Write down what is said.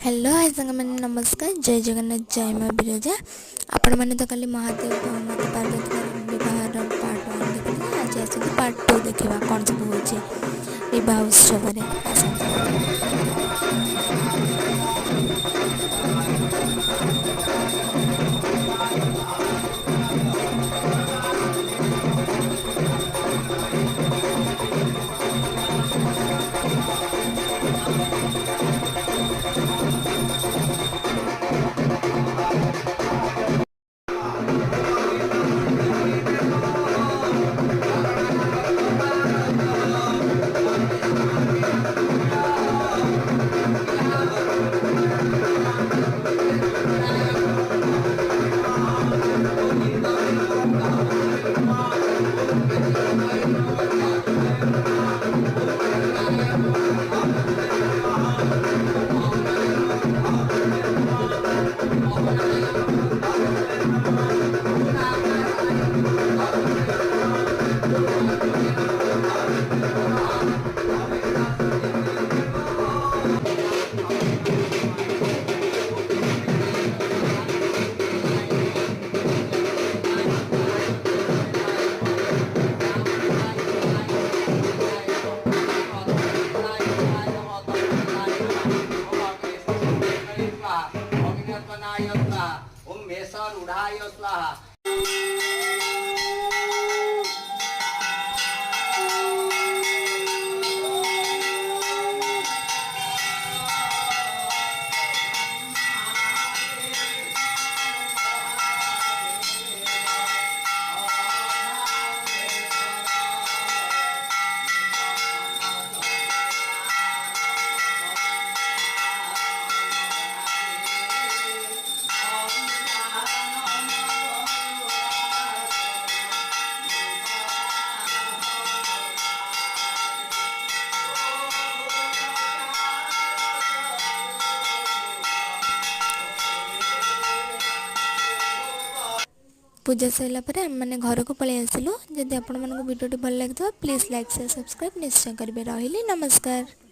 Hello hi संग मैंने नमस्कार जय जगन्नाथ जय माँ बिरजा आपण मैंने तो कल महादेव मत पार्वती विवाह पार्ट 1 देखिए आज आस पार्ट 2 देखा कौन सब हो विवाह उत्सव रूढ़ाय स्वाहा। पूजा सरला मैंने घर को पलि आसलु जदि आपण भिडियो भल लगे प्लीज लाइक शेयर सब्सक्राइब निश्चय करेंगे। रही नमस्कार।